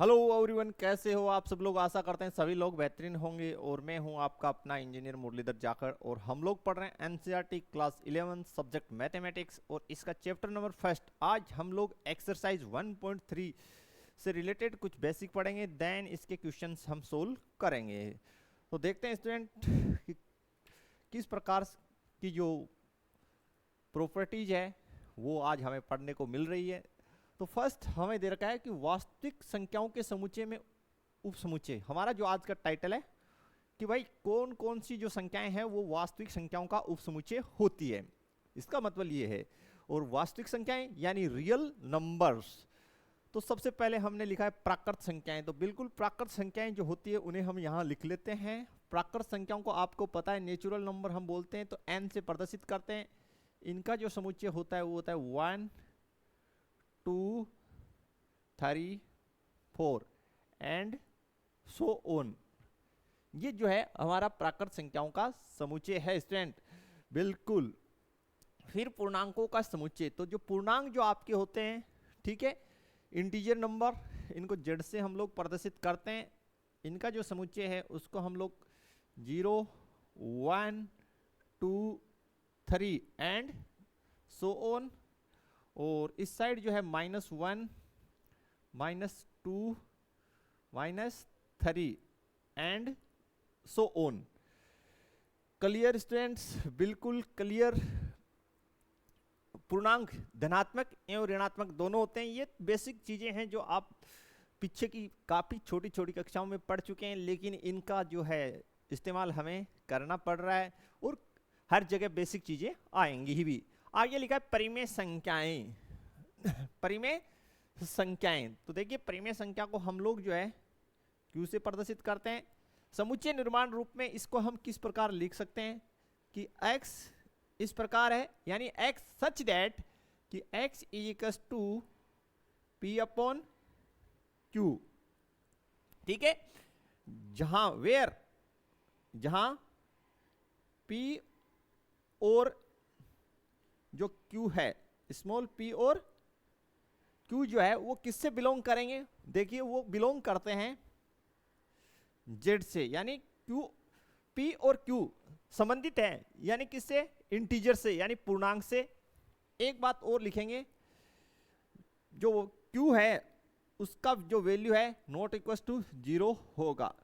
Hello everyone, कैसे हो आप सब लोग। आशा करते हैं सभी लोग बेहतरीन होंगे। और मैं हूं आपका अपना इंजीनियर मुरलीधर जाखड़ और हम लोग पढ़ रहे हैं एनसीईआरटी क्लास 11 सब्जेक्ट मैथमेटिक्स और इसका चैप्टर नंबर फर्स्ट। आज हम लोग एक्सरसाइज 1.3 से रिलेटेड कुछ बेसिक पढ़ेंगे, देन इसके क्वेश्चंस हम सोल्व करेंगे। तो देखते हैं स्टूडेंट कि किस प्रकार की जो प्रॉपर्टीज है वो आज हमें पढ़ने को मिल रही है। तो फर्स्ट हमें दे रखा है कि वास्तविक संख्याओं के समुच्चय में उपसमुच्चय। हमारा जो आज का टाइटल है कि भाई कौन कौन सी जो संख्याएं हैं वो वास्तविक संख्याओं का उपसमुच्चय होती है, इसका मतलब ये है। और वास्तविक संख्याएं यानी रियल नंबर्स। तो सबसे पहले हमने लिखा है प्राकृत संख्याएं। तो बिल्कुल प्राकृत संख्याएं जो होती है उन्हें हम यहाँ लिख लेते हैं। प्राकृत संख्याओं को आपको पता है नेचुरल नंबर हम बोलते हैं, तो n से प्रदर्शित करते हैं। इनका जो समुच्चय होता है वो होता है 1 2 3 4 एंड सो ऑन। ये जो है हमारा प्राकृत संख्याओं का समुच्चय है स्टूडेंट। बिल्कुल। फिर पूर्णांकों का समुच्चय। तो जो पूर्णांक जो आपके होते हैं, ठीक है, इंटीजर नंबर, इनको जेड से हम लोग प्रदर्शित करते हैं। इनका जो समुच्चय है उसको हम लोग 0 1 2 3 एंड सो ऑन। और इस साइड जो है -1 -2 -3 and so on. Clear students? बिल्कुल क्लियर। पूर्णांक धनात्मक एवं ऋणात्मक दोनों होते हैं। ये बेसिक चीजें हैं जो आप पीछे की काफी छोटी छोटी कक्षाओं में पढ़ चुके हैं, लेकिन इनका जो है इस्तेमाल हमें करना पड़ रहा है और हर जगह बेसिक चीजें आएंगी ही भी। आगे लिखा है परिमेय संख्याएं। परिमेय संख्याएं। तो देखिए परिमेय संख्या को हम लोग जो है क्यू से प्रदर्शित करते हैं। समुच्चय निर्माण रूप में इसको हम किस प्रकार लिख सकते हैं कि x इस प्रकार है, यानी x सच दैट कि x is equals to p upon q। ठीक है, जहां वेयर जहां p और जो q है, स्मॉल p और q जो है वो किससे बिलोंग करेंगे? देखिए वो बिलोंग करते हैं z से, यानी q p और q संबंधित है, यानी किससे? इंटीजर से, यानी पूर्णांक से। एक बात और लिखेंगे, जो q है उसका जो वैल्यू है नॉट इक्वल टू 0 होगा।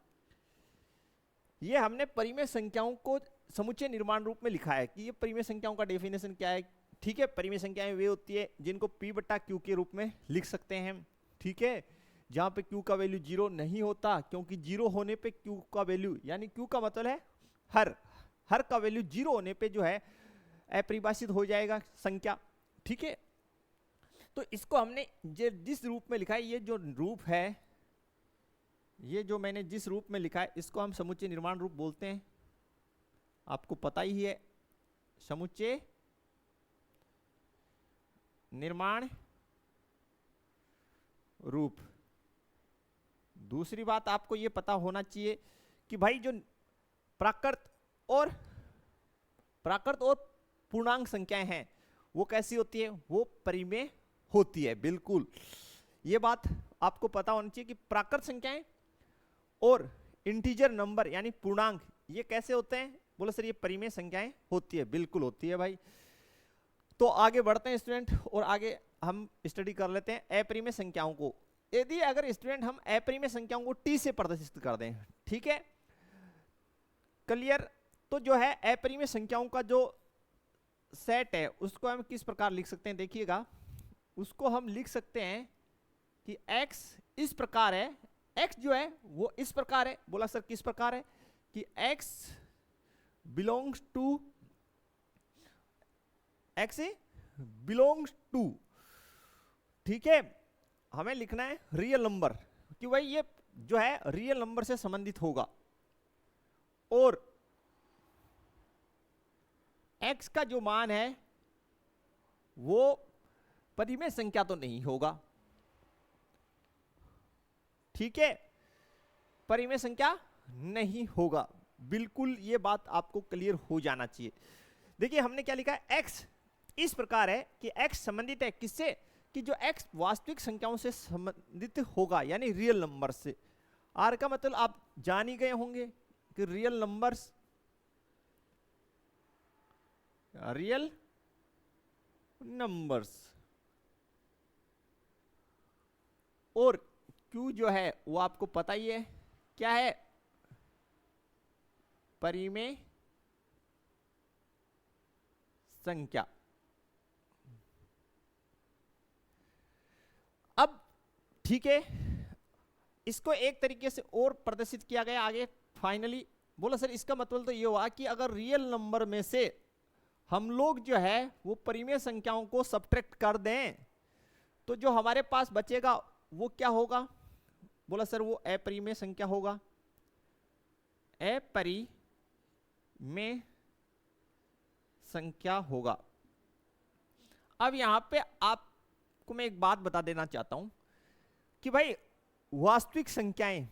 ये हमने परिमेय संख्याओं को समुच्चय निर्माण रूप में लिखा है कि ये परिमेय संख्याओं का डेफिनेशन क्या है। ठीक है, परिमेय संख्याएं वे होती है जिनको p बटा q के रूप में लिख सकते हैं। ठीक है, जहां पे q का वैल्यू 0 नहीं होता, क्योंकि 0 होने पे q का वैल्यू, यानी q का मतलब है हर का वैल्यू 0 होने पे जो है अपरिभाषित हो जाएगा संख्या। ठीक है, तो इसको हमने जिस रूप में लिखा है, ये जो रूप है, ये जो मैंने जिस रूप में लिखा है इसको हम समुच्चय निर्माण रूप बोलते हैं। आपको पता ही है, समुच्चय निर्माण रूप। दूसरी बात आपको ये पता होना चाहिए कि भाई जो प्राकृत और पूर्णांक संख्याएं हैं वो कैसी होती है? वो परिमेय होती है। बिल्कुल, ये बात आपको पता होनी चाहिए कि प्राकृत संख्याएं और इंटीजर नंबर यानी पूर्णांक ये कैसे होते हैं? बोलो सर ये परिमेय संख्याएं होती है। बिल्कुल होती है भाई। तो आगे बढ़ते हैं स्टूडेंट और आगे हम स्टडी कर लेते हैं अपरिमेय संख्याओं को। यदि अगर स्टूडेंट हम अपरिमेय संख्याओं को टी से प्रदर्शित कर दें, ठीक है, क्लियर। तो जो है अपरिमेय संख्याओं का जो सेट है उसको हम किस प्रकार लिख सकते हैं? देखिएगा, उसको हम लिख सकते हैं कि x इस प्रकार है, x जो है वो इस प्रकार है। बोला सर किस प्रकार है? कि x बिलोंग्स टू, ठीक है, हमें लिखना है रियल नंबर कि भाई ये जो है रियल नंबर से संबंधित होगा। और x का जो मान है वो परिमेय संख्या तो नहीं होगा। ठीक है, परिमेय संख्या नहीं होगा। बिल्कुल ये बात आपको क्लियर हो जाना चाहिए। देखिए हमने क्या लिखा है, x इस प्रकार है कि x संबंधित है किससे? कि जो x वास्तविक संख्याओं से संबंधित होगा यानी रियल नंबर से। r का मतलब आप जान ही गए होंगे कि रियल नंबर्स, रियल नंबर्स, और q जो है वो आपको पता ही है क्या है, परिमेय संख्या। अब ठीक है, इसको एक तरीके से और प्रदर्शित किया गया आगे। फाइनली बोला सर इसका मतलब तो ये हुआ कि अगर रियल नंबर में से हम लोग जो है वो परिमेय संख्याओं को सब्ट्रैक्ट कर दें तो जो हमारे पास बचेगा वो क्या होगा? बोला सर वो अपरिमेय संख्या होगा, अपरिमेय संख्या होगा। अब यहां पे आपको मैं एक बात बता देना चाहता हूं कि भाई वास्तविक संख्याएं,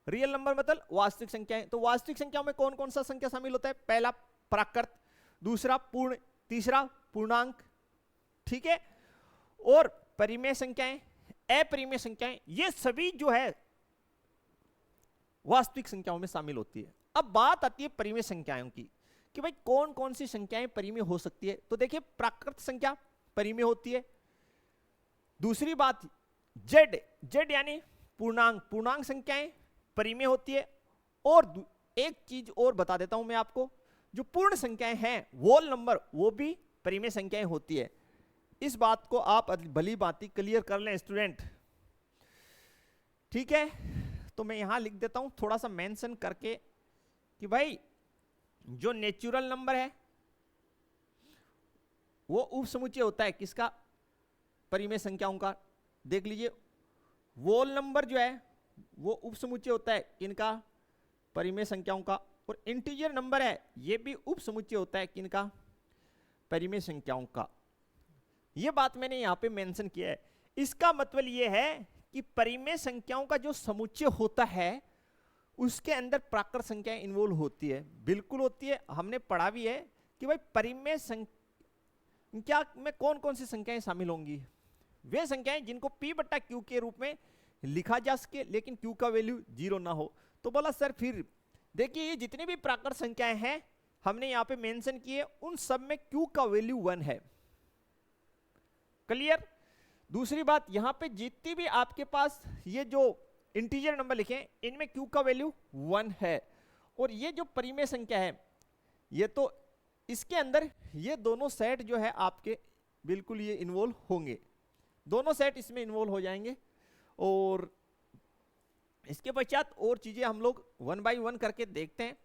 रियल नंबर मतलब वास्तविक संख्याएं, तो वास्तविक संख्याओं में कौन कौन सा संख्या शामिल होता है? पहला प्राकृत, दूसरा पूर्ण, तीसरा पूर्णांक, ठीक है। और परिमेय संख्याएं, अपरिमेय संख्याएं, ये सभी जो है वास्तविक संख्याओं में शामिल होती है। अब बात आती है परिमेय संख्याओं की कि भाई कौन कौन सी संख्याएं परिमेय हो सकती है। तो देखिए प्राकृत संख्या परिमेय होती है। दूसरी बात जेड यानी पूर्णांक, पूर्णांक संख्याएं परिमेय होती है। और एक चीज और बता देता हूं मैं आपको, जो पूर्ण संख्याएं हैं होल नंबर वो भी परिमेय संख्याएं होती है। इस बात को आप भली भांति क्लियर कर लें स्टूडेंट, ठीक है। तो मैं यहां लिख देता हूं थोड़ा सा मेंशन करके कि भाई जो नेचुरल नंबर है वो उपसमुच्चय होता है किसका? परिमेय संख्याओं का। देख लीजिए वोल नंबर जो है वो उपसमुच्चय होता है किनका? परिमेय संख्याओं का। और इंटीजर नंबर है ये भी उपसमुच्चय होता है किनका? परिमेय संख्याओं का। ये बात मैंने यहां पे मेंशन किया है। इसका मतलब ये है कि परिमेय संख्याओं का जो समुच्चय होता है उसके अंदर प्राकृत संख्याएं इन्वॉल्व होती है, बिल्कुल होती है। हमने पढ़ा भी है कि भाई परिमेय संख्या में कौन कौन सी संख्याएं शामिल होंगी? वे संख्याएं जिनको p बट्टा q के रूप में लिखा जा सके लेकिन q का वैल्यू 0 ना हो। तो बोला सर फिर देखिए ये जितनी भी प्राकृत संख्याएं हैं हमने यहां पे मेंशन किए, उन सब में q का वैल्यू 1 है। क्लियर? दूसरी बात यहां पे जितनी भी आपके पास ये जो इंटीजर नंबर लिखे हैं इनमें q का वैल्यू 1 है। और ये जो परिमेय संख्या है ये तो इसके अंदर ये दोनों सेट जो है आपके बिल्कुल ये इन्वॉल्व होंगे, दोनों सेट इसमें इन्वॉल्व हो जाएंगे। और इसके पश्चात और चीजें हम लोग 1 बाय 1 करके देखते हैं।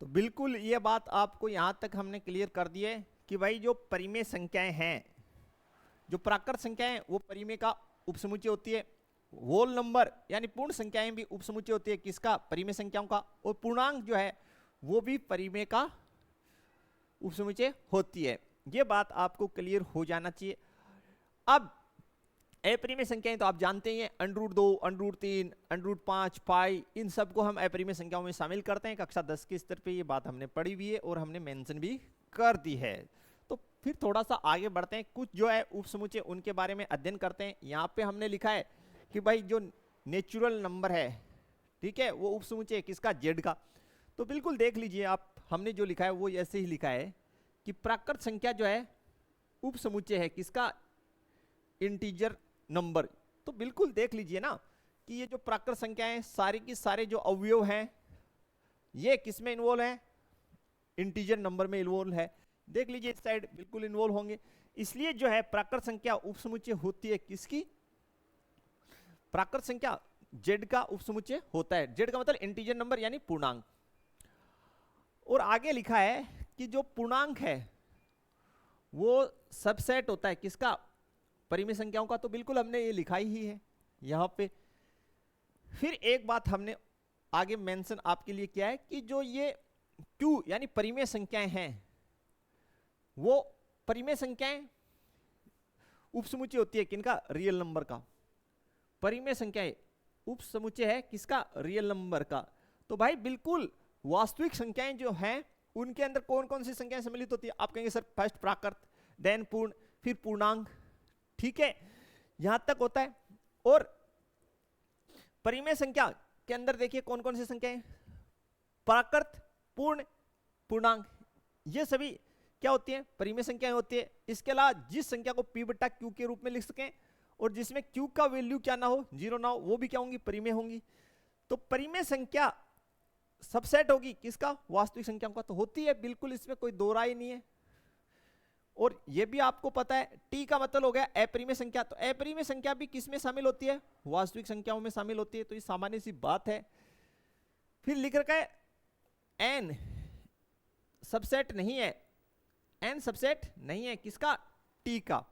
तो बिल्कुल ये बात आपको यहां तक हमने क्लियर कर दी है कि भाई जो परिमेय संख्याएं हैं, जो प्राकृत संख्याएं वो परिमेय का उपसमुच्चय होती है। होल नंबर यानी पूर्ण संख्याएं भी उपसमुच्चय होती है किसका? परिमेय संख्याओं का। और पूर्णांक जो है वो भी परिमेय का उपसमुच्चय होती है। ये बात आपको क्लियर हो जाना चाहिए। अब अपरिमेय संख्याएं तो आप जानते हैं, √2, √3, √5, पाई, इन सब को हम अपरिमेय संख्याओं में शामिल करते हैं। कक्षा 10 के स्तर पे ये बात हमने पढ़ी हुई है और हमने मेंशन भी कर दी है। तो फिर थोड़ा सा आगे बढ़ते हैं, कुछ जो है उपसमुच्चय उनके बारे में अध्ययन करते हैं। यहाँ पे हमने लिखा है कि भाई जो नेचुरल नंबर है, ठीक है, वो उपसमुच्चय है किसका? जेड का। तो बिल्कुल देख लीजिए आप, हमने जो लिखा है वो ऐसे ही लिखा है कि प्राकृत संख्या जो है उपसमुच्चय है किसका? Integer number. तो बिल्कुल देख लीजिए ना कि ये जो प्राकृत संख्याएं सारे की सारे जो अवयव हैं ये किस में इन्वॉल्व है? इंटीजर नंबर में इन्वॉल्व है। देख लीजिए इस साइड बिल्कुल इन्वॉल्व होंगे। इसलिए जो है प्राकृत संख्या उपसमुच्चय होती है किसकी? प्राकृत संख्या जेड का उपसमुच्चय होता है। जेड का मतलब इंटीजर नंबर यानी पूर्णांक। और आगे लिखा है कि जो पूर्णांक है वो सबसेट होता है किसका? परिमेय संख्याओं का। तो बिल्कुल हमने ये लिखा ही है यहां पे। फिर एक बात हमने आगे मेंशन आपके लिए किया है कि जो ये q यानी परिमेय संख्याएं हैं वो परिमेय संख्याएं उपसमुच्चय होती है किनका? रियल नंबर का। परिमेय संख्याएं उपसमुच्चय है किसका? रियल नंबर का। तो भाई बिल्कुल वास्तविक संख्याएं जो हैं उनके अंदर कौन कौन सी संख्याएं सम्मिलित होती है? आप कहेंगे सर फर्स्ट प्राकृत, देन पूर्ण, फिर पूर्णांक, ठीक है, यहां तक होता है। और परिमेय संख्या के अंदर देखिए कौन कौन सी संख्याएं, प्राकृत, पूर्ण, पूर्णांक, ये सभी क्या होती है, परिमेय संख्याएं होती है। इसके अलावा जिस संख्या को p बटा q के रूप में लिख सकें और जिसमें q का वैल्यू क्या ना हो, 0 ना हो, वो भी क्या होंगी, परिमेय होंगी। तो परिमेय संख्या सबसेट होगी किसका, वास्तविक संख्याओं का, तो होती है बिल्कुल, इसमें कोई दो राय नहीं है। और ये भी आपको पता है, t का मतलब हो गया अपरिमेय संख्या, तो अपरिमेय संख्या भी किस में शामिल होती है, वास्तविक संख्याओं में शामिल होती है। तो ये सामान्य सी बात है। फिर लिख रखा है n सबसेट नहीं है, n सबसेट नहीं है किसका, t का।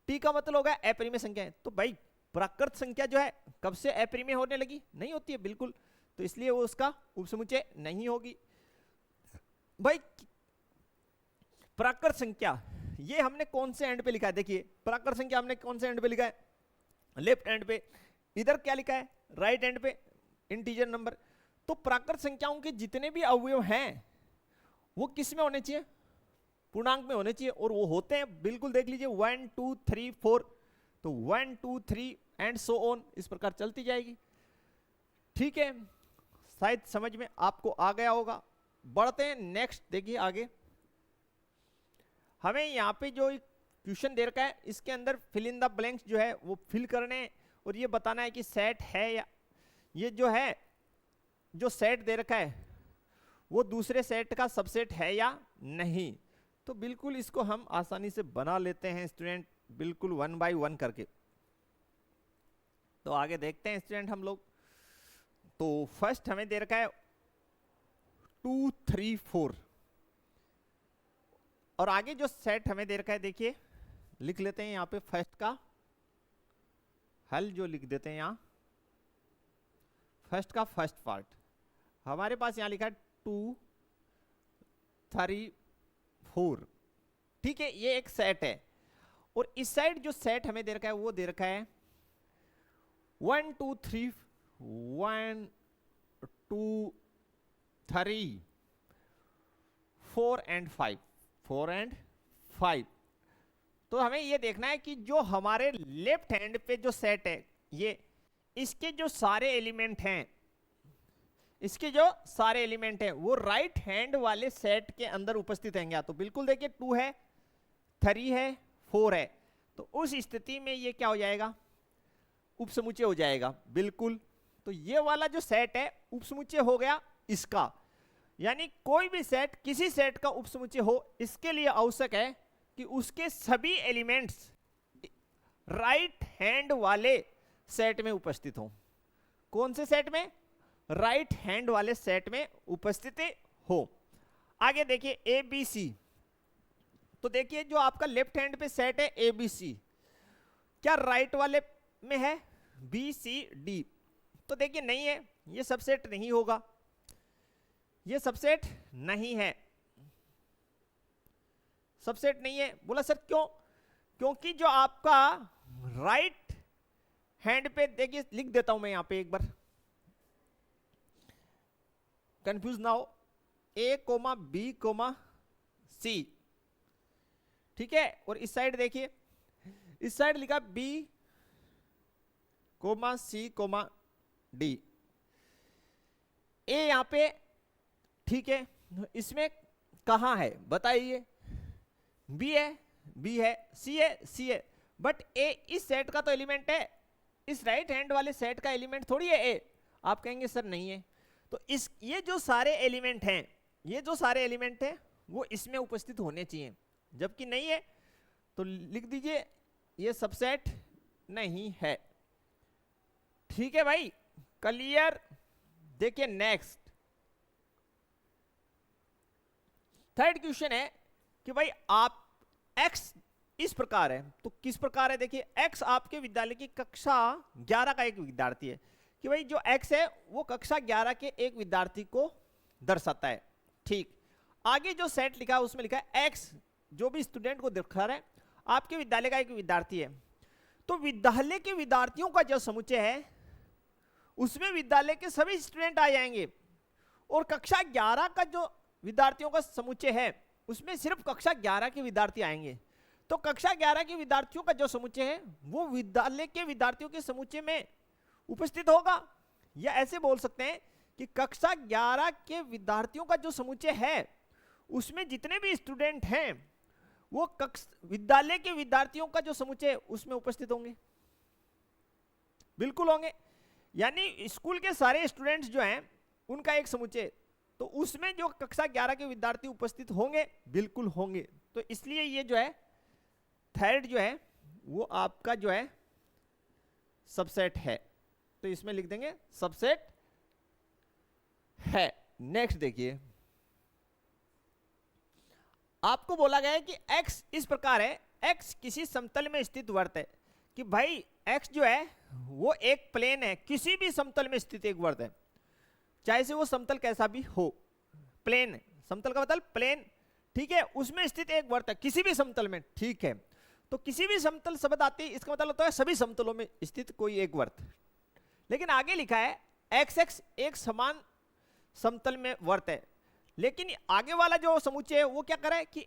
t का मतलब होगा अपरिमेय संख्या है। तो भाई प्राकृत संख्या जो है कब से अपरिमेय होने लगी, नहीं होती है बिल्कुल, तो इसलिए वो उसका उपसमुच्चय नहीं होगी। भाई प्राकृत संख्या ये हमने कौन से एंड पे लिखा है, देखिए प्राकृत संख्या हमने कौन से एंड पे लिखा है, लेफ्ट एंड पे। इधर क्या लिखा है, राइट एंड पे, इंटीजर नंबर। तो प्राकृत संख्याओं के जितने भी अवयव हैं वो किस में होने चाहिए, पूर्णांक में होने चाहिए, और वो होते हैं बिल्कुल, देख लीजिए 1 2 3 4, तो 1 2 3 एंड सो ऑन, इस प्रकार चलती जाएगी। ठीक है, शायद समझ में आपको आ गया होगा। बढ़ते हैं नेक्स्ट, देखिए आगे हमें यहाँ पे जो क्वेश्चन दे रखा है इसके अंदर फिल इन द ब्लैंक्स जो है वो फिल करने हैं, और ये बताना है कि सेट है या ये जो है जो सेट दे रखा है वो दूसरे सेट का सबसेट है या नहीं। तो बिल्कुल इसको हम आसानी से बना लेते हैं स्टूडेंट, बिल्कुल 1 बाय 1 करके। तो आगे देखते हैं स्टूडेंट हम लोग। तो फर्स्ट हमें दे रखा है 2 3 4, और आगे जो सेट हमें दे रखा है देखिए लिख लेते हैं यहाँ पे फर्स्ट का हल जो लिख देते हैं यहाँ, फर्स्ट का फर्स्ट पार्ट हमारे पास यहाँ लिखा है 2 3 4। ठीक है, ये एक सेट है, और इस साइड जो सेट हमें दे रखा है वो दे रखा है 1 2 3 1 2 3 4 एंड 5, 4 एंड 5। तो हमें ये देखना है कि जो हमारे लेफ्ट हैंड पे जो सेट है ये, इसके जो सारे एलिमेंट हैं, इसके जो सारे एलिमेंट हैं वो राइट हैंड वाले सेट के अंदर उपस्थित हैं। तो बिल्कुल देखिए 2 है, 3 है, 4 है, तो उस स्थिति में ये क्या हो जाएगा, उपसमुच्चय हो जाएगा बिल्कुल। तो ये वाला जो सेट है उपसमुच्चय हो गया इसका, यानी कोई भी सेट किसी सेट का उपसमुच्चय हो, इसके लिए आवश्यक है कि उसके सभी एलिमेंट्स राइट हैंड वाले सेट में उपस्थित हों। कौन से सेट में, राइट हैंड वाले सेट में उपस्थित हो। आगे देखिए ए बी सी, तो देखिए जो आपका लेफ्ट हैंड पे सेट है ए बी सी, क्या राइट वाले में है बी सी डी, तो देखिए नहीं है, ये सबसेट नहीं होगा, ये सबसेट नहीं है, सबसेट नहीं है। बोला सर क्यों, क्योंकि जो आपका राइट हैंड पे देखिए लिख देता हूं मैं यहां पे एक बार, कंफ्यूज ना हो, A comma B comma C, ठीक है, और इस साइड देखिए, इस साइड लिखा B comma C comma D, A यहां पे, ठीक है, इसमें कहां है बताइए, बी है, बी है, सी है, सी है, बट ए इस सेट का तो एलिमेंट है, इस राइट हैंड वाले सेट का एलिमेंट थोड़ी है ए। आप कहेंगे सर नहीं है, तो इस ये जो सारे एलिमेंट हैं, ये जो सारे एलिमेंट हैं वो इसमें उपस्थित होने चाहिए, जबकि नहीं है तो लिख दीजिए ये सबसेट नहीं है। ठीक है भाई, क्लियर। देखिए नेक्स्ट थर्ड क्वेश्चन है कि भाई आप x इस प्रकार है, तो किस प्रकार है, देखिए x आपके विद्यालय की कक्षा 11 का एक विद्यार्थी है, कि भाई जो x है वो कक्षा 11 के एक विद्यार्थी को दर्शाता है। ठीक, आगे जो सेट लिखा है उसमें लिखा है x जो भी स्टूडेंट को दिखा रहा है आपके विद्यालय का एक विद्यार्थी है, तो विद्यालय के विद्यार्थियों का जो समुच्चय है उसमें विद्यालय के सभी स्टूडेंट आ जाएंगे, और कक्षा 11 का जो विद्यार्थियों का समुच्चय है उसमें सिर्फ कक्षा 11 के विद्यार्थी आएंगे। तो तो कक्षा 11 के विद्यार्थियों का जो समुच्चय है वो विद्यालय के विद्यार्थियों के समुच्चय में उपस्थित होगा, या ऐसे बोल सकते हैं कि कक्षा 11 के विद्यार्थियों का जो समुच्चय है उसमें जितने भी स्टूडेंट हैं वो विद्यालय के विद्यार्थियों का जो समुच्चय है उसमें उपस्थित होंगे, बिल्कुल होंगे। यानी स्कूल के सारे स्टूडेंट्स जो हैं उनका एक समुच्चय, तो उसमें जो कक्षा 11 के विद्यार्थी उपस्थित होंगे, बिल्कुल होंगे। तो इसलिए ये जो है थर्ड जो है वो आपका जो है सबसेट है, तो इसमें लिख देंगे सबसेट है। नेक्स्ट देखिए, आपको बोला गया है कि x इस प्रकार है, x किसी समतल में स्थित वर्त है, कि भाई x जो है वो एक प्लेन है, किसी भी समतल में स्थित एक वर्त है, चाहे से वो समतल कैसा भी हो, प्लेन, समतल का मतलब प्लेन, ठीक है, उसमें स्थित एक वर्त है किसी भी समतल में, ठीक है। तो किसी भी समतल शब्द आते ही इसका मतलब होता है सभी समतलों में स्थित कोई एक वर्त। लेकिन आगे लिखा है x एक समान समतल में वर्त है, लेकिन आगे वाला जो समुच्चय है वो क्या कर रहा है कि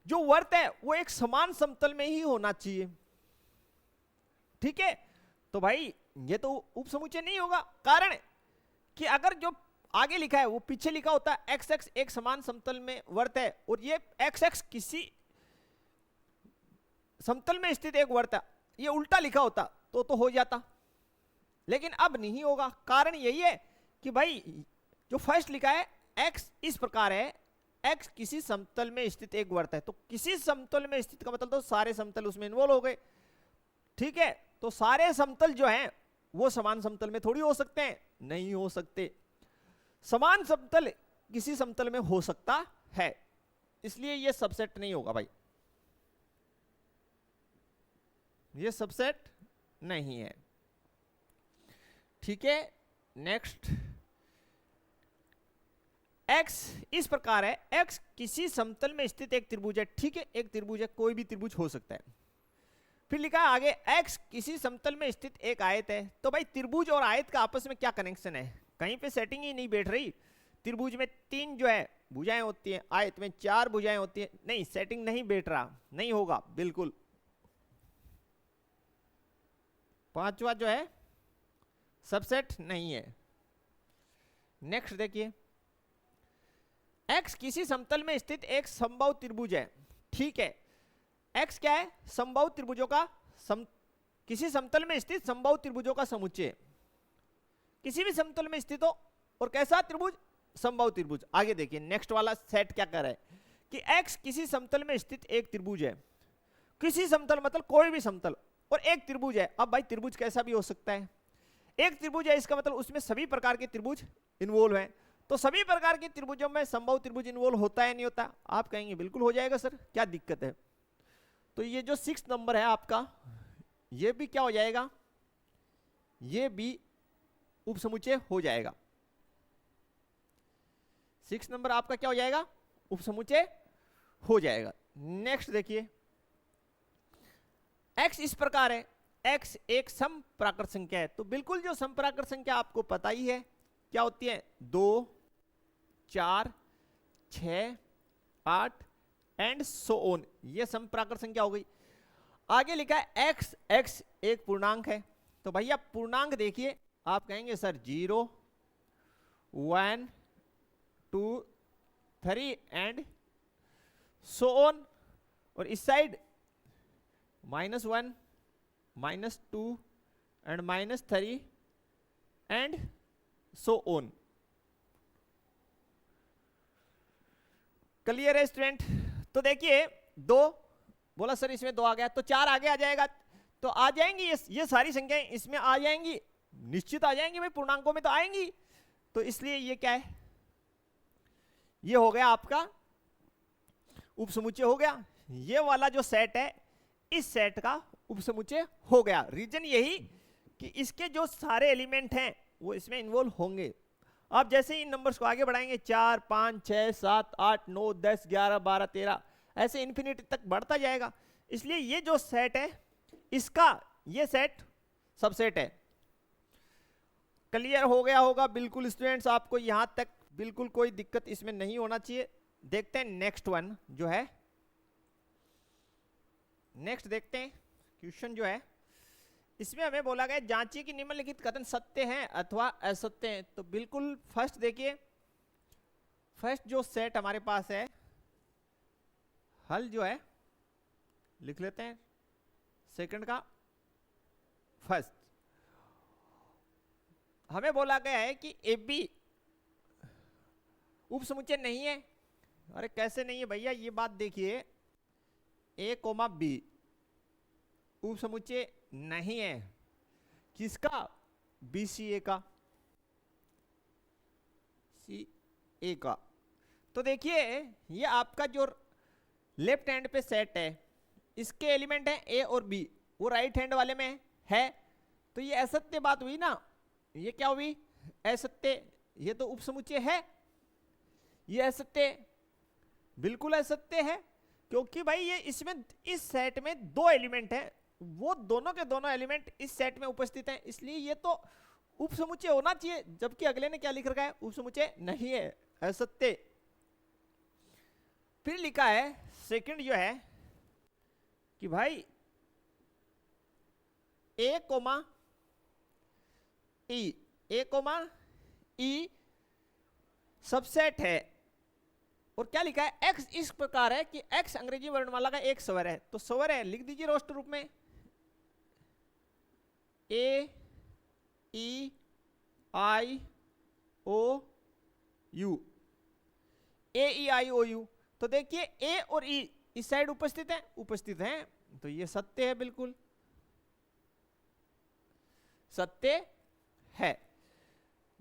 जो वर्त है वो एक समान समतल में ही होना चाहिए, ठीक है। तो भाई ये तो उपसमुच्चय नहीं होगा, कारण कि अगर जो आगे लिखा है वो पीछे लिखा होता है x एक समान समतल में वर्त है, और ये x किसी समतल में स्थित एक वर्त है, ये उल्टा लिखा होता तो हो जाता, लेकिन अब नहीं होगा। कारण यही है कि भाई जो फर्स्ट लिखा है x इस प्रकार है, x किसी समतल में स्थित एक वर्त है, तो किसी समतल में स्थित का मतलब तो सारे समतल उसमें इन्वॉल्व हो गए, ठीक है। तो सारे समतल जो हैं वो समान समतल में थोड़ी हो सकते हैं, नहीं हो सकते। समान समतल किसी समतल में हो सकता है, इसलिए ये सबसेट नहीं होगा भाई, ये सबसेट नहीं है, ठीक है। नेक्स्ट, x इस प्रकार है, x किसी समतल में स्थित एक त्रिभुज है, ठीक है, एक त्रिभुज है, कोई भी त्रिभुज हो सकता है। फिर लिखा है आगे x किसी समतल में स्थित एक आयत है, तो भाई त्रिभुज और आयत का आपस में क्या कनेक्शन है, कहीं पे सेटिंग ही नहीं बैठ रही। त्रिभुज में 3 जो है भुजाएं होती हैं, आयत में 4 भुजाएं होती हैं, नहीं सेटिंग नहीं बैठ रहा, नहीं होगा बिल्कुल। पांचवा जो है सबसेट नहीं है। नेक्स्ट देखिए, x किसी समतल में स्थित एक समबाहु त्रिभुज है, ठीक है। x क्या है, समबाहु त्रिभुजों का किसी समतल में स्थित समबाहु त्रिभुजों का समुच्चय, किसी भी समतल में स्थित हो, और कैसा त्रिभुज, समबाहु त्रिभुज। आगे देखिए नेक्स्ट वाला सेट क्या कर रहा है कि x किसी समतल में स्थित एक त्रिभुज है, किसी समतल मतलब कोई भी समतल, और एक त्रिभुज है। अब भाई त्रिभुज कैसा भी हो सकता है, एक त्रिभुज है इसका मतलब उसमें सभी प्रकार के त्रिभुज इन्वॉल्व हैं, तो सभी प्रकार के त्रिभुजों में समबाहु त्रिभुज इन्वॉल्व होता है नहीं होता, आप कहेंगे बिल्कुल हो जाएगा सर, क्या दिक्कत है। तो ये जो 6 नंबर है आपका, ये भी क्या हो जाएगा, ये भी उपसमुच्चय हो जाएगा। 6 नंबर आपका क्या हो जाएगा, उपसमुच्चय हो जाएगा। नेक्स्ट देखिए, x इस प्रकार है, x एक समप्राकृत संख्या है, तो बिल्कुल जो समप्राकृत संख्या आपको पता ही है क्या होती है, 2 4 6 8 एंड सो ऑन, ये समप्राकृत संख्या हो गई। आगे लिखा है x एक पूर्णांक है, तो भैया पूर्णांक देखिए, आप कहेंगे सर 0 1 2 3 एंड सो ऑन, और इस side -1 -2 and -3 and so on. Clear है स्टूडेंट। तो देखिए 2 बोला सर इसमें 2 आ गया, तो 4 आगे आ जाएगा, तो आ जाएंगी ये सारी संख्याएं इसमें आ जाएंगी, निश्चित आ जाएंगी भाई, पूर्णांकों में तो आएंगी। तो इसलिए ये क्या है, ये हो गया आपका उपसमुच्चय हो गया। ये वाला जो सेट है इस सेट का उपसमुच्चय हो गया। रीजन यही कि इसके जो सारे एलिमेंट हैं वो इसमें इन्वॉल्व होंगे। आप जैसे ही इन नंबर्स को आगे बढ़ाएंगे 4 5 6 7 8 9 10 11 12 13 ऐसे इन्फिनिटी तक बढ़ता जाएगा। इसलिए ये जो सेट है इसका ये सेट सबसेट है। क्लियर हो गया होगा बिल्कुल स्टूडेंट्स, आपको यहां तक बिल्कुल कोई दिक्कत इसमें नहीं होना चाहिए। देखते हैं नेक्स्ट वन जो है नेक्स्ट देखते हैं क्वेश्चन जो है, इसमें हमें बोला गया जांचिए कि निम्नलिखित कथन सत्य हैं अथवा असत्य हैं। तो बिल्कुल फर्स्ट देखिए, फर्स्ट जो सेट हमारे पास है, हल जो है लिख लेते हैं, सेकंड का फर्स्ट, हमें बोला गया है कि ए बी उपसमुच्चय नहीं है। अरे कैसे नहीं है भैया, ये बात देखिए, ए कोमा बी उपसमुच्चय नहीं है, किसका? बी सी ए का, सी ए का। तो देखिए ये आपका जो लेफ्ट हैंड पे सेट है, इसके एलिमेंट है ए और बी, वो राइट हैंड वाले में है, तो ये असत्य बात हुई ना। ये क्या हुई? असत्य। ये तो उपसमुच्चय है, ये असत्य, बिल्कुल असत्य है, क्योंकि भाई ये इसमें इस सेट में दो एलिमेंट हैं, वो दोनों के दोनों एलिमेंट इस सेट में उपस्थित हैं, इसलिए ये तो उपसमुच्चय होना चाहिए। जबकि अगले ने क्या लिख रखा है? उपसमुच्चय नहीं है, असत्य। फिर लिखा है सेकंड जो है कि भाई ए कोमा ई, ए कोमा ई सबसेट है, और क्या लिखा है? एक्स इस प्रकार है कि एक्स अंग्रेजी वर्णमाला का एक स्वर है। तो स्वर है, लिख दीजिए रोस्ट रूप में, ए ई आई ओ you, A E I O you. तो देखिए ए और ई इस साइड उपस्थित है, उपस्थित हैं, तो ये सत्य है, बिल्कुल सत्य है।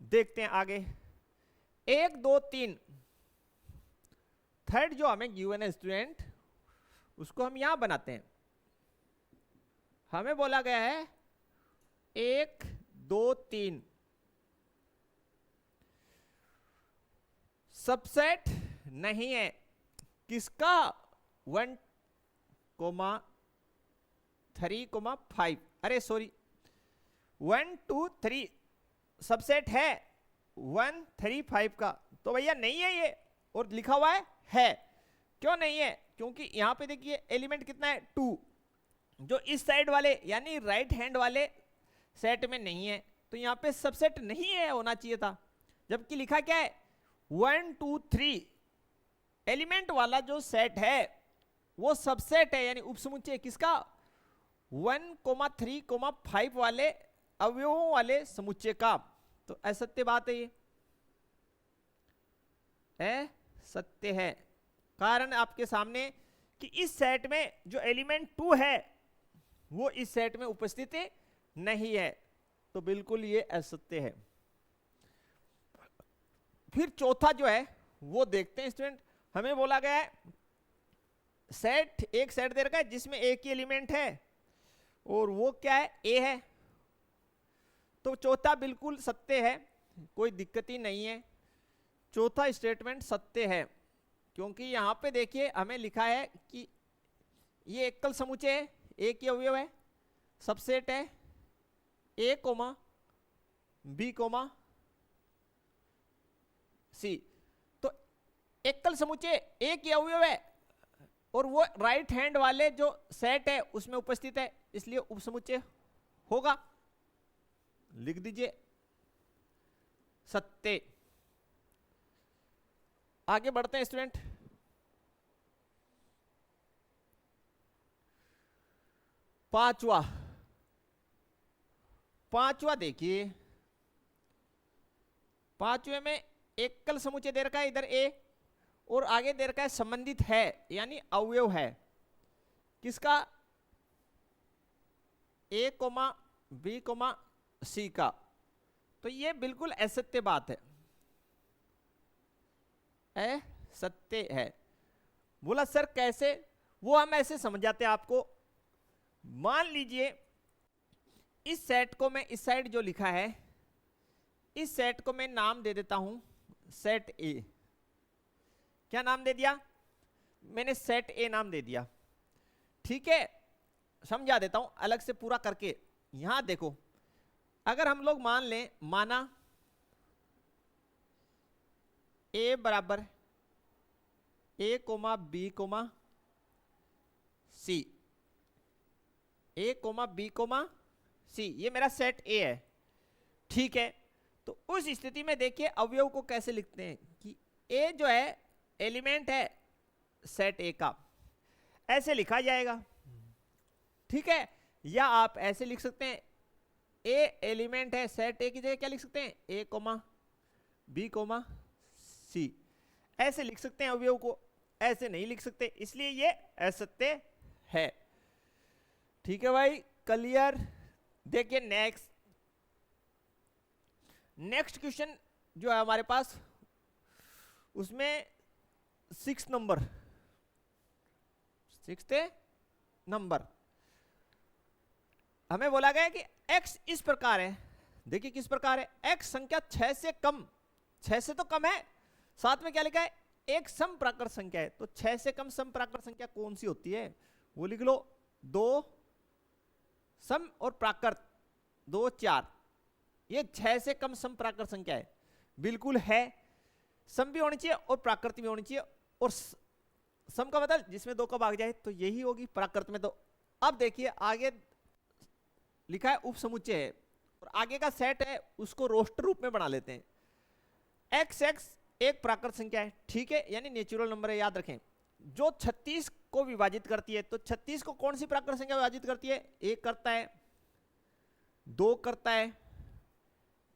देखते हैं आगे, 1 2 3, थर्ड जो हमें गिवन है स्टूडेंट, उसको हम यहां बनाते हैं। हमें बोला गया है 1 2 3 सबसेट नहीं है, किसका? 1 3 5, अरे सॉरी 1 2 3 सबसेट है 1 3 5 का, तो भैया नहीं है ये, और लिखा हुआ है। क्यों नहीं है? क्योंकि यहां पे देखिए एलिमेंट कितना है? 2, जो इस साइड वाले यानी राइट हैंड वाले सेट में नहीं है, तो यहां पे सबसेट नहीं है, होना चाहिए था। जबकि लिखा क्या है? 1 2 3 एलिमेंट वाला जो सेट है वो सबसेट है, यानी उपसमुच्चय किसका? 1 3 5 वाले अवयवों वाले समुच्चय का। तो असत्य बात है, ये सत्य है। कारण आपके सामने कि इस सेट में जो एलिमेंट 2 है वो इस सेट में उपस्थित नहीं है, तो बिल्कुल ये असत्य है। फिर चौथा जो है वो देखते हैं स्टूडेंट, हमें बोला गया है सेट, एक सेट दे रखा है जिसमें एक ही एलिमेंट है, और वो क्या है? ए है। तो चौथा बिल्कुल सत्य है, कोई दिक्कत ही नहीं है, चौथा स्टेटमेंट सत्य है। क्योंकि यहां पे देखिए हमें लिखा है कि ये एकल समुच्चय है, एक ही अवयव है, सबसेट है ए कोमा बी कोमा सी। तो एकल समुच्चय एक ही अवयव है, और वो राइट हैंड वाले जो सेट है उसमें उपस्थित है, इसलिए उपसमुच्चय होगा। लिख दीजिए सत्य। आगे बढ़ते हैं स्टूडेंट, पांचवा देखिए, पांचवे में एकल समुच्चय दे रखा है इधर ए, और आगे दे रखा है संबंधित है, यानी अवयव है, किसका? ए कोमा बी कोमा सी का। तो ये बिल्कुल असत्य बात है, सत्य है। बोला सर कैसे? वो हम ऐसे समझाते हैं आपको। मान लीजिए इस सेट को मैं, इस साइड जो लिखा है, इस सेट को मैं नाम दे देता हूं सेट ए। क्या नाम दे दिया? मैंने सेट ए नाम दे दिया, ठीक है। समझा देता हूं अलग से पूरा करके। यहां देखो, अगर हम लोग मान लें, माना ए बराबर ए कोमा बी कोमा सी, ए कोमा बी कोमा सी, ये मेरा सेट ए है, ठीक है। तो उस स्थिति में देखिए अवयव को कैसे लिखते हैं कि ए जो है एलिमेंट है सेट ए का, ऐसे लिखा जाएगा, ठीक है। या आप ऐसे लिख सकते हैं ए एलिमेंट है सेट ए की जगह क्या लिख सकते हैं, ए कोमा बी कोमा सी, ऐसे लिख सकते हैं अवयव को, ऐसे नहीं लिख सकते, इसलिए ये असत्य है, ठीक है भाई, क्लियर। देखिए नेक्स्ट क्वेश्चन जो है हमारे पास, उसमें 6 नंबर हमें बोला गया कि x इस प्रकार है, देखिए किस प्रकार है, x संख्या 6 से कम, 6 से तो कम है, साथ में क्या लिखा है, एक सम प्राकृत संख्या है, तो 6 से कम सम प्राकृत संख्या कौन सी होती है, वो लिख लो, 2 सम और प्राकृत 2 4, ये 6 से कम सम प्राकृत संख्या है, बिल्कुल है, सम भी होनी चाहिए और प्राकृत भी होनी चाहिए, और सम का मतलब जिसमें 2 का भाग जाए तो यही होगी प्राकृत में। तो अब देखिए आगे लिखा है उप समुच्चय है, और आगे का सेट है उसको रोस्टर रूप में बना लेते हैं, एक्स एक प्राकृत संख्या है, ठीक है, यानी नेचुरल नंबर है, याद रखें, जो 36 को विभाजित करती है, तो 36 को कौन सी प्राकृत संख्या विभाजित करती है, 1 करता है, 2 करता है,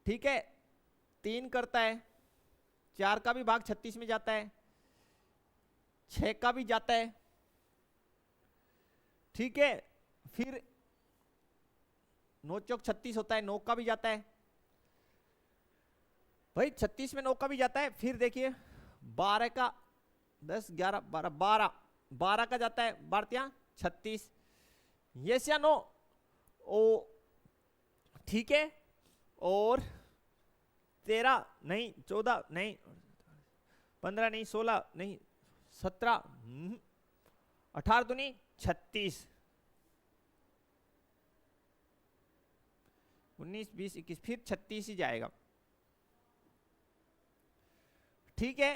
ठीक है, 3 करता है, 4 का भी भाग 36 में जाता है, 6 का भी जाता है, ठीक है, फिर 9 चौक 36 होता है, 9 का भी जाता है भाई, 36 में 9 का भी जाता है, फिर देखिए 12 का 10 11 12 12 का जाता है, 12 36, यस या नो, ओ ठीक है, और 13 नहीं, 14 नहीं, 15 नहीं, 16 नहीं, 17 18 दूनी 36, 19 20 21, फिर 36 ही जाएगा, ठीक है,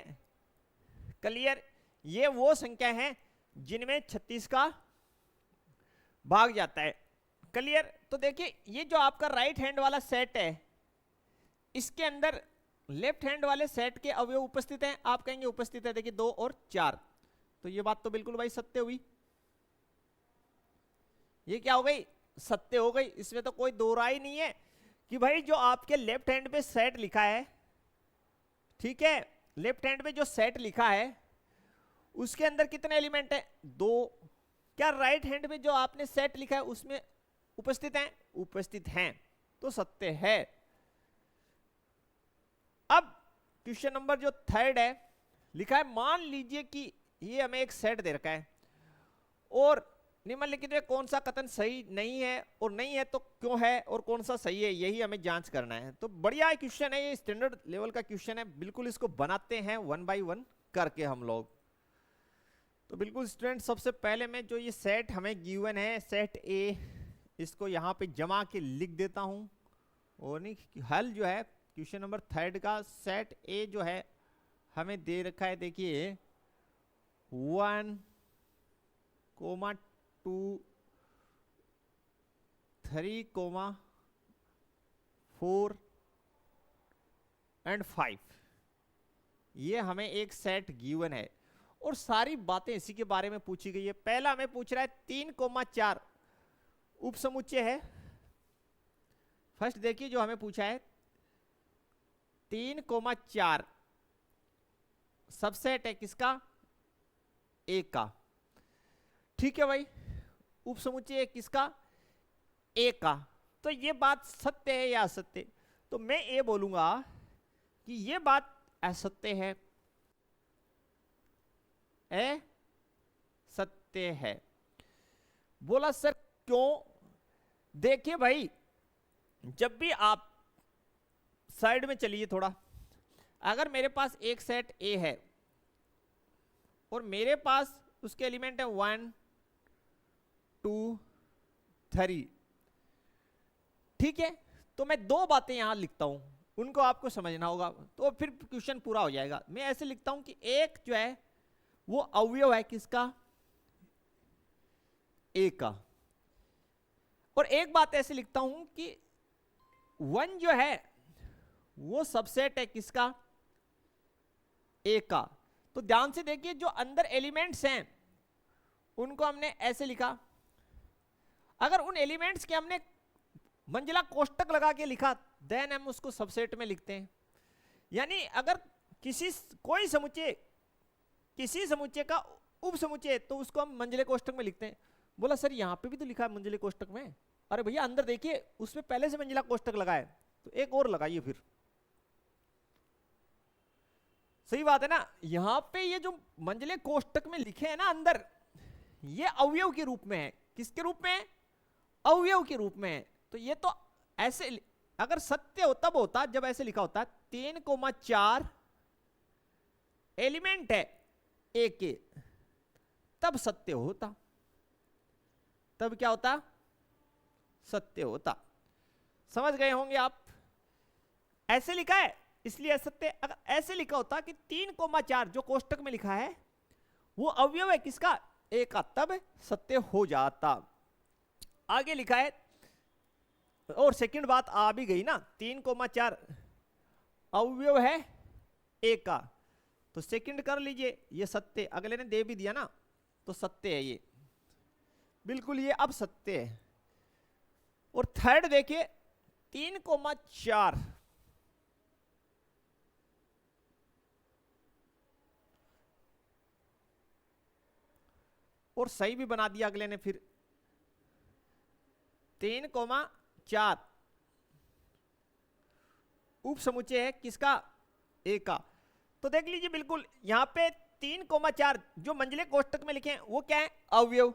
क्लियर। ये वो संख्या है जिनमें 36 का भाग जाता है, क्लियर। तो देखिए ये जो आपका राइट हैंड वाला सेट है, इसके अंदर लेफ्ट हैंड वाले सेट के अवयव उपस्थित हैं, आप कहेंगे उपस्थित है, देखिए 2 और 4, तो ये बात तो बिल्कुल भाई सत्य हुई, ये क्या हो गई, सत्य हो गई, इसमें तो कोई दो राय नहीं है कि भाई जो आपके लेफ्ट हैंड पे सेट लिखा है, ठीक है, लेफ्ट हैंड पे जो सेट लिखा है उसके अंदर कितने एलिमेंट है, 2, क्या राइट हैंड में जो आपने सेट लिखा है उसमें उपस्थित हैं, उपस्थित हैं, तो सत्य है। अब क्वेश्चन नंबर जो 3 है, लिखा है मान लीजिए कि ये हमें एक सेट दे रखा है और निम्नलिखित में कौन सा कथन सही नहीं है, और नहीं है तो क्यों है, और कौन सा सही है, यही हमें जांच करना है। तो बढ़िया क्वेश्चन है, ये स्टैंडर्ड लेवल का क्वेश्चन है, बिल्कुल इसको बनाते हैं 1 बाय 1 करके हम लोग। तो बिल्कुल स्टूडेंट, सबसे पहले मैं जो ये सेट हमें गिवन है सेट ए, इसको यहाँ पे जमा के लिख देता हूँ, और नहीं हल जो है क्वेश्चन नंबर 3 का, सेट ए जो है हमें दे रखा है, देखिए 1, 2, 3, 4 एंड 5, ये हमें एक सेट गिवन है और सारी बातें इसी के बारे में पूछी गई है। पहला हमें पूछ रहा है 3, 4 उप समुच्चय है। फर्स्ट देखिए जो हमें पूछा है 3, 4 सबसेट है किसका, ए का, ठीक है भाई, उप समुच्चय किसका, ए का। तो ये बात सत्य है या असत्य, तो मैं ये बोलूंगा कि ये बात असत्य है, सत्य है। बोला सर क्यों, देखिए भाई जब भी आप साइड में चलिए थोड़ा, अगर मेरे पास एक सेट ए है और मेरे पास उसके एलिमेंट है 1, 2, 3, ठीक है, तो मैं 2 बातें यहां लिखता हूं, उनको आपको समझना होगा, तो फिर क्वेश्चन पूरा हो जाएगा। मैं ऐसे लिखता हूं कि एक जो है वो अवयव है किसका, ए का, और एक बात ऐसे लिखता हूं कि 1 जो है वो सबसेट है किसका, ए का। तो ध्यान से देखिए जो अंदर एलिमेंट्स हैं उनको हमने ऐसे लिखा, अगर उन एलिमेंट्स के हमने मंजिला कोष्टक लगा के लिखा देन हम उसको सबसेट में लिखते हैं। यानी अगर कोई समुच्चय किसी समुच्चय का उप समुच्चय तो उसको हम मंजिले कोष्टक में लिखते हैं। बोला सर यहां पे भी तो लिखा है मंजिले कोष्टक में। अरे भैया अंदर देखिए उसमें पहले से मंजिला कोष्टक लगा है, तो एक और लगाइए फिर। सही बात है ना। यहां पे ये जो मंजिले कोष्टक में लिखे हैं ना अंदर, ये अवयव के रूप में है। किसके रूप में है, अवयव के रूप में है। तो ये तो ऐसे अगर सत्य हो तब होता जब ऐसे लिखा होता 3,4 एलिमेंट है ए के, तब सत्य होता। तब क्या होता, सत्य होता। समझ गए होंगे आप। ऐसे लिखा है इसलिए असत्य। अगर ऐसे लिखा होता कि 3,4 जो कोष्टक में लिखा है वो अवयव है किसका, ए का, तब सत्य हो जाता। आगे लिखा है, और सेकंड बात आ भी गई ना, 3,4 अवयव है ए का, तो सेकंड कर लीजिए ये सत्य। अगले ने दे भी दिया ना तो सत्य है ये, बिल्कुल ये अब सत्य है। और थर्ड देखिए 3,4 और सही भी बना दिया अगले ने। फिर 3,4 उप समुच्चय है किसका, ए का। तो देख लीजिए बिल्कुल यहां पे 3,4 जो मंजिले कोष्टक में लिखे हैं वो क्या है, अवयव।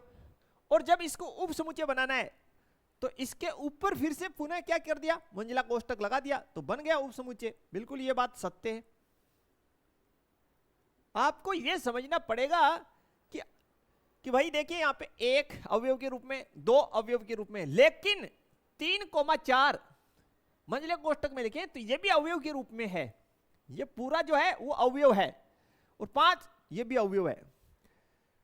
और जब इसको उप समुच्चय बनाना है तो इसके ऊपर फिर से पुनः क्या कर दिया, मंजिला कोष्टक लगा दिया, तो बन गया उप समुच्चय। बिल्कुल ये बात सत्य है। आपको ये समझना पड़ेगा कि भाई देखिए यहां पे एक अवयव के रूप में, दो अवयव के रूप में, लेकिन 3,4 मंजिले कोष्टक में लिखे तो ये भी अवयव के रूप में है। ये पूरा जो है वो अवयव है, और 5 ये भी अवयव है।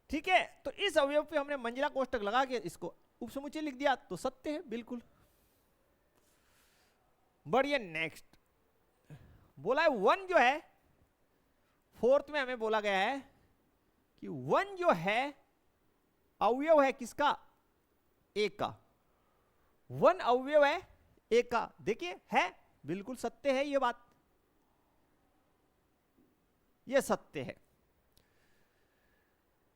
ठीक है, तो इस अवयव पे हमने मंजिला कोष्टक लगा के इसको उप समुच्चय लिख दिया तो सत्य है बिल्कुल। बढ़िया। नेक्स्ट बोला है 1 जो है, फोर्थ में हमें बोला गया है कि 1 जो है अवयव है किसका, ए का। 1 अवयव है ए का। देखिए है, बिल्कुल सत्य है ये बात, ये सत्य है।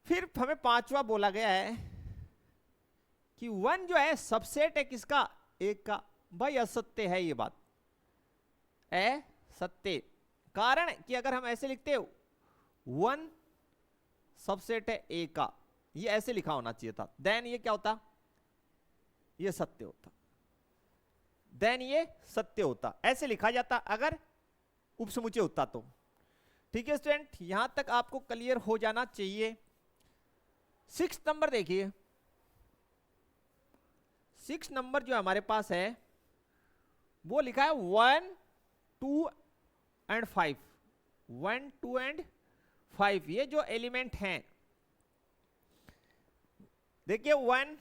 फिर हमें 5वां बोला गया है कि 1 जो है सबसेट है किसका, ए का। भाई असत्य है ये बात, असत्य। कारण कि अगर हम ऐसे लिखते 1 सबसेट है ए का, ये ऐसे लिखा होना चाहिए था, देन ये क्या होता, ये सत्य होता। देन ये सत्य होता, ऐसे लिखा जाता अगर उपसमुच्चय होता तो। ठीक है स्टूडेंट, यहां तक आपको क्लियर हो जाना चाहिए। 6 नंबर देखिए। 6 नंबर जो हमारे पास है वो लिखा है 1, 2 एंड 5। 1, 2 एंड 5 ये जो एलिमेंट हैं, देखिए 1,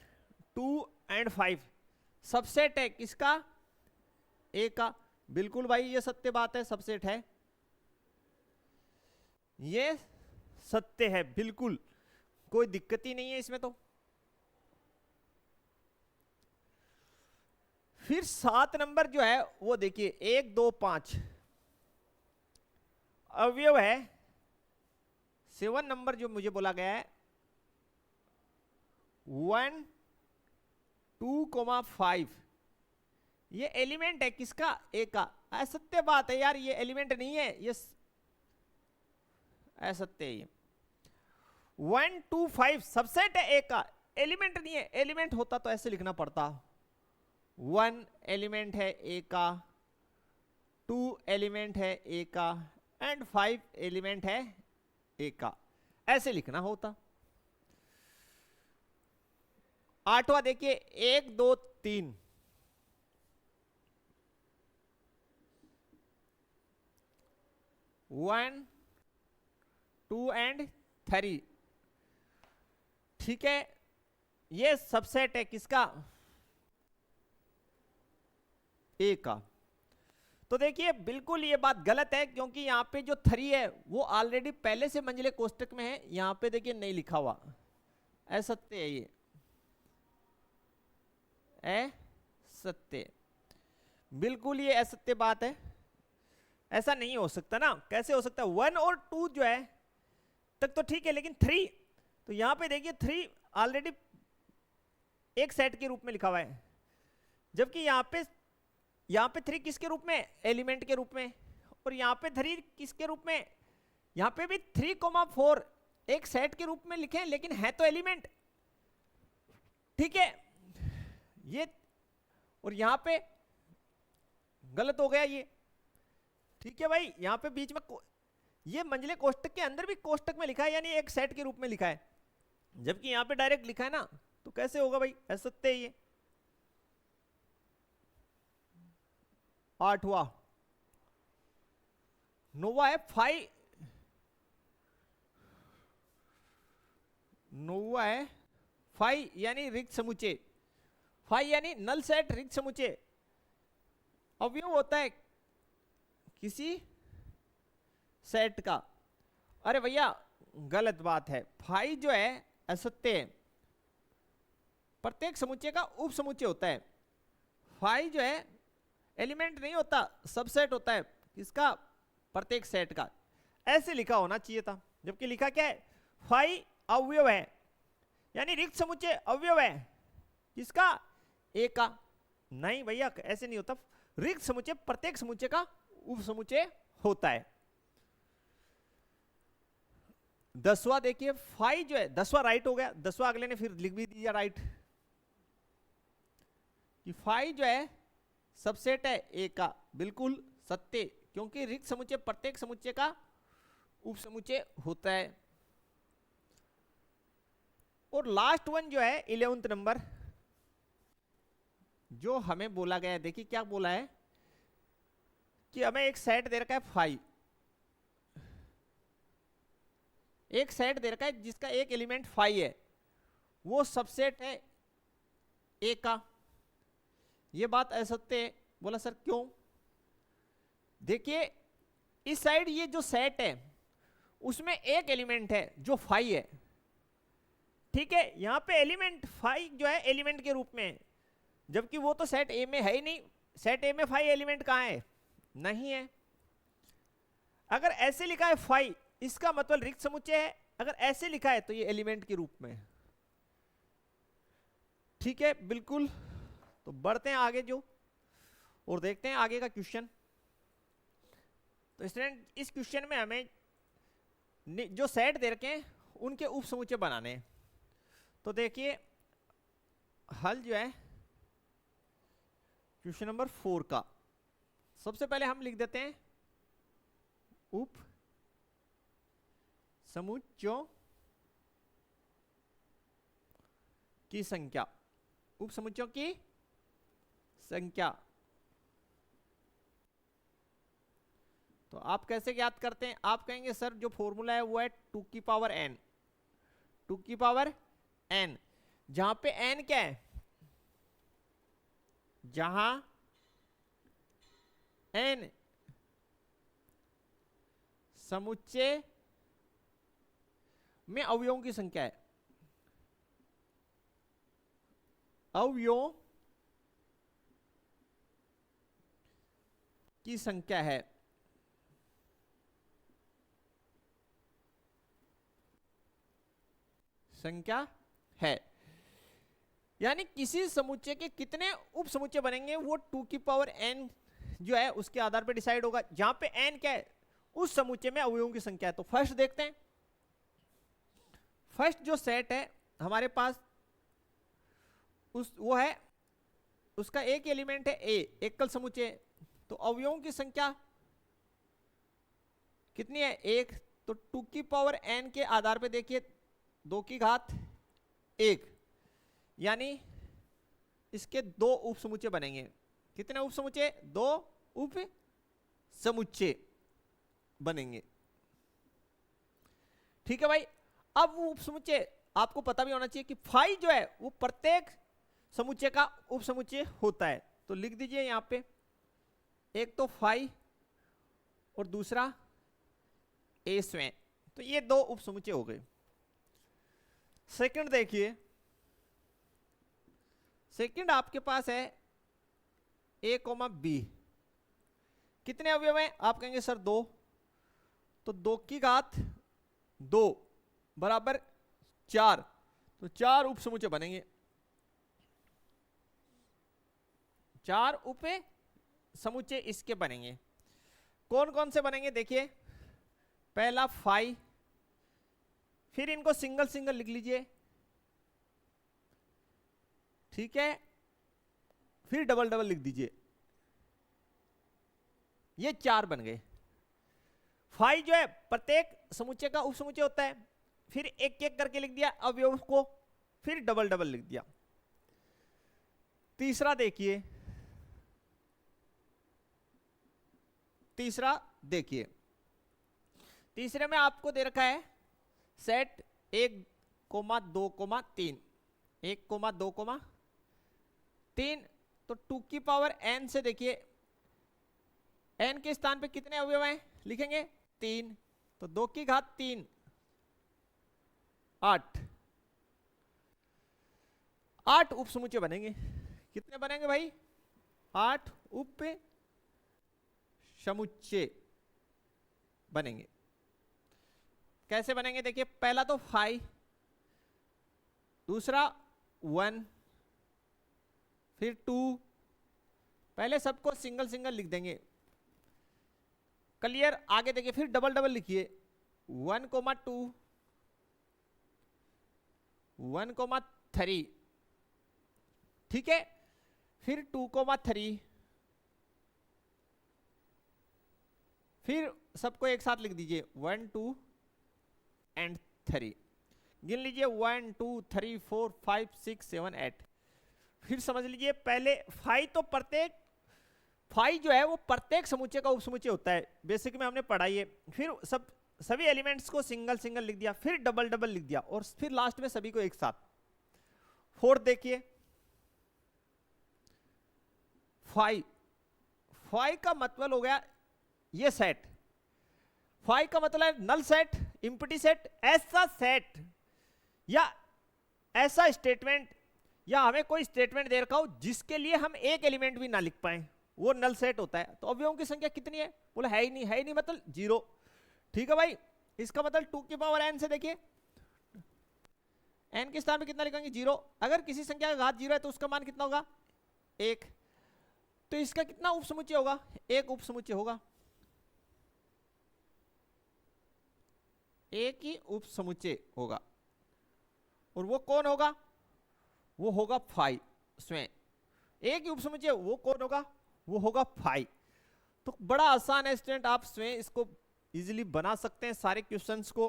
2 एंड 5 सबसेट है किसका, ए का। बिल्कुल भाई ये सत्य बात है, सबसेट है, ये सत्य है बिल्कुल, कोई दिक्कत ही नहीं है इसमें तो। फिर 7 नंबर जो है वो देखिए 1, 2, 5 अवयव है। 7 नंबर जो मुझे बोला गया है 1, 2, 5 ये एलिमेंट है किसका, ए का। असत्य बात है यार, ये एलिमेंट नहीं है, ये असत्य है। 1, 2, 5 सबसेट है ए का, एलिमेंट नहीं है। एलिमेंट होता तो ऐसे लिखना पड़ता, 1 एलिमेंट है ए का, 2 एलिमेंट है ए का, एंड 5 एलिमेंट है ए का, ऐसे लिखना होता। 8वां देखिए 1, 2, 3 1, 2 एंड 3। ठीक है, ये सबसेट है किसका, ए का। तो देखिए बिल्कुल ये बात गलत है, क्योंकि यहाँ पे जो 3 है वो ऑलरेडी पहले से मंझले कोष्टक में है, यहाँ पे देखिए नहीं लिखा हुआ, असत्य है ये, असत्य, बिल्कुल ये असत्य बात है, ऐसा नहीं हो सकता ना। कैसे हो सकता है? 1 और 2 जो है तक तो ठीक है, लेकिन 3, तो यहाँ पे देखिए 3 ऑलरेडी एक सेट के रूप में लिखा हुआ है, जबकि यहाँ पे 3 किसके रूप में? एलिमेंट के रूप में। और यहाँ पे 3 किसके रूप में? यहाँ पे भी 3,4 एक सेट के रूप में लिखे हैं, लेकिन है तो एलिमेंट, ठीक है ये। और यहाँ पे गलत हो गया ये, ठीक है भाई। यहाँ पे बीच में ये मंझले कोष्टक के अंदर भी कोष्टक में लिखा है, यानी एक सेट के रूप में लिखा है, जबकि यहाँ पे डायरेक्ट लिखा है ना, तो कैसे होगा भाई? असत्य है ये। 8वां नोवा है 5, नोवा है 5 यानी रिक्त समुच्चय, 5 यानी नल सेट रिक्त समुच्चय अवयव होता है किसी सेट का। अरे भैया गलत बात है, 5 जो है असत्य है, प्रत्येक समुच्चय का उप समुच्चय होता है। 5 जो है एलिमेंट नहीं होता, सबसेट होता है किसका? प्रत्येक सेट का। ऐसे लिखा होना चाहिए था, जबकि लिखा क्या है? 5 अवयव है, यानी रिक्त समुच्चय अवयव है किसका? ए का। नहीं भैया ऐसे नहीं होता, रिक्त समुच्चय प्रत्येक समुच्चय का उप समुच्चय होता है। 10वां देखिए 5 जो है, 10वां राइट हो गया, 10वां अगले ने फिर लिख भी दिया राइट कि 5 जो है सबसेट है ए का, बिल्कुल सत्य, क्योंकि रिक्त समुच्चय प्रत्येक समुच्चय का उप समुच्चय होता है। और लास्ट वन जो है 11th नंबर, जो हमें बोला गया है, देखिए क्या बोला है कि हमें एक सेट दे रखा है 5, एक सेट दे रखा है जिसका एक एलिमेंट 5 है, वो सबसेट है ए का। ये बात असत्य है। बोला सर क्यों? देखिए इस साइड ये जो सेट है उसमें एक एलिमेंट है जो 5 है, ठीक है। यहां पे एलिमेंट 5 जो है एलिमेंट के रूप में है, जबकि वो तो सेट ए में है ही नहीं। सेट ए में 5 एलिमेंट कहां है? नहीं है। अगर ऐसे लिखा है 5, इसका मतलब रिक्त समुच्चय है, अगर ऐसे लिखा है तो ये एलिमेंट के रूप में है, ठीक है बिल्कुल। तो बढ़ते हैं आगे जो और देखते हैं आगे का क्वेश्चन। तो स्टूडेंट इस क्वेश्चन में हमें जो सेट दे रखे हैं उनके उप समुच्चय बनाने हैं। तो देखिए हल जो है क्वेश्चन नंबर 4 का, सबसे पहले हम लिख देते हैं उप समुच्चयों की संख्या, उप समुच्चयों की संख्या। तो आप कैसे ज्ञात करते हैं? आप कहेंगे सर जो फॉर्मूला है वो है 2 की पावर n, 2 की पावर n, जहां पे n क्या है? जहां n समुच्चय में अवयवों की संख्या है, अवयवों की संख्या है। संख्या है यानी किसी समुच्चय के कितने उप समुच्चय बनेंगे वो 2 की पावर n जो है उसके आधार पर डिसाइड होगा, जहां पे n क्या है? उस समुच्चय में अवयवों की संख्या है। तो फर्स्ट देखते हैं, फर्स्ट जो सेट है हमारे पास वो है, उसका एक एलिमेंट है a, एकल समुच्चय। तो अवयवों की संख्या कितनी है? 1। तो 2 की पावर n के आधार पे देखिए 2 की घात 1, यानी इसके 2 उप समुच्चय बनेंगे। कितने उप समुच्चय? 2 उप समुच्चय बनेंगे, ठीक है भाई। अब वो उप समुच्चय आपको पता भी होना चाहिए कि 5 जो है वो प्रत्येक समुच्चय का उप समुच्चय होता है। तो लिख दीजिए यहां पे एक तो फाई और दूसरा ए स्वयं, तो ये दो उपसमुच्चय हो गए। सेकंड देखिए, सेकंड आपके पास है ए कोमा बी, कितने अवयव हैं? आप कहेंगे सर दो, तो 2 की घात 2 बराबर 4, तो 4 उपसमुच्चय बनेंगे। 4 उप समुच्चय इसके बनेंगे। कौन कौन से बनेंगे देखिए, पहला फाई, फिर इनको सिंगल सिंगल लिख लीजिए, ठीक है, फिर डबल डबल लिख दीजिए, ये 4 बन गए। फाई जो है प्रत्येक समुच्चय का उपसमुच्चय होता है, फिर एक एक करके लिख दिया अवयव को, फिर डबल डबल लिख दिया। तीसरा देखिए, तीसरे में आपको दे रखा है सेट 1, 2, 3, 1, 2, 3, तो 2 की पावर n से देखिए n के स्थान पे कितने अवयव हैं लिखेंगे 3, तो 2 की घात 3 8 उपसमुच्चय बनेंगे। कितने बनेंगे भाई? 8 उप समुच्चय बनेंगे। कैसे बनेंगे देखिए, पहला तो 5, दूसरा 1, फिर 2, पहले सबको सिंगल सिंगल लिख देंगे, क्लियर। आगे देखिए फिर डबल डबल लिखिए, 1, 2, 1, 3, ठीक है, फिर 2, 3, फिर सबको एक साथ लिख दीजिए 1, 2 एंड 3, गिन लीजिए 1, 2, 3, 4, 5, 6, 7, 8। फिर समझ लीजिए पहले फाई, तो प्रत्येक फाई जो है वो प्रत्येक समुच्चय का उपसमुच्चय होता है, बेसिक में हमने पढ़ाई है। फिर सभी एलिमेंट्स को सिंगल सिंगल लिख दिया, फिर डबल डबल लिख दिया, और फिर लास्ट में सभी को एक साथ। फोर्थ देखिए, फाई का मतलब हो गया ये सेट, फाई का मतलब है नल सेट, इम्पटी सेट, ऐसा सेट या ऐसा स्टेटमेंट, या हमें कोई स्टेटमेंट दे रखा हो जिसके लिए हम एक एलिमेंट भी ना लिख पाए, वो नल सेट होता है। तो अवयवों की संख्या कितनी है? बोला है ही नहीं मतलब 0, ठीक है भाई। इसका मतलब 2 की पावर n से देखिए n के स्थान पे कितना लिखेंगे 0, अगर किसी संख्या का घात 0 है तो उसका मान कितना होगा 1, तो इसका कितना उपसमुच्चय होगा? 1 उपसमुच्चय होगा, एक ही उपसमुच्चय होगा, और वो कौन होगा? वो होगा फाई स्वयं। एक ही उपसमुच्चय, वो कौन होगा? वो होगा फाई। तो बड़ा आसान है स्टूडेंट, आप स्वयं इसको इजीली बना सकते हैं सारे क्वेश्चंस को।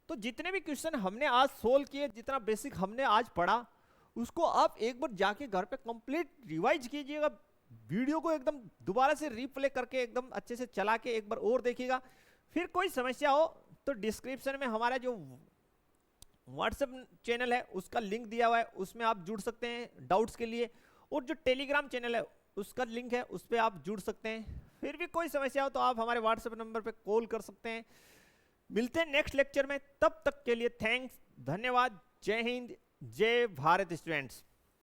तो जितने भी क्वेश्चन हमने आज सोल्व किए, जितना बेसिक हमने आज पढ़ा, उसको आप एक बार जाके घर पे कंप्लीट रिवाइज कीजिएगा, वीडियो को एकदम दोबारा से रिप्ले करके एकदम अच्छे से चला के एक बार और देखिएगा। फिर कोई समस्या हो तो डिस्क्रिप्शन में हमारा जो व्हाट्सएप चैनल है उसका लिंक दिया हुआ है, उसमें आप जुड़ सकते हैं डाउट्स के लिए, और जो टेलीग्राम चैनल है उसका लिंक है, उस पर आप जुड़ सकते हैं। फिर भी कोई समस्या हो तो आप हमारे व्हाट्सएप नंबर पे कॉल कर सकते हैं। मिलते हैं नेक्स्ट लेक्चर में, तब तक के लिए थैंक्स, धन्यवाद, जय हिंद, जय भारत स्टूडेंट्स।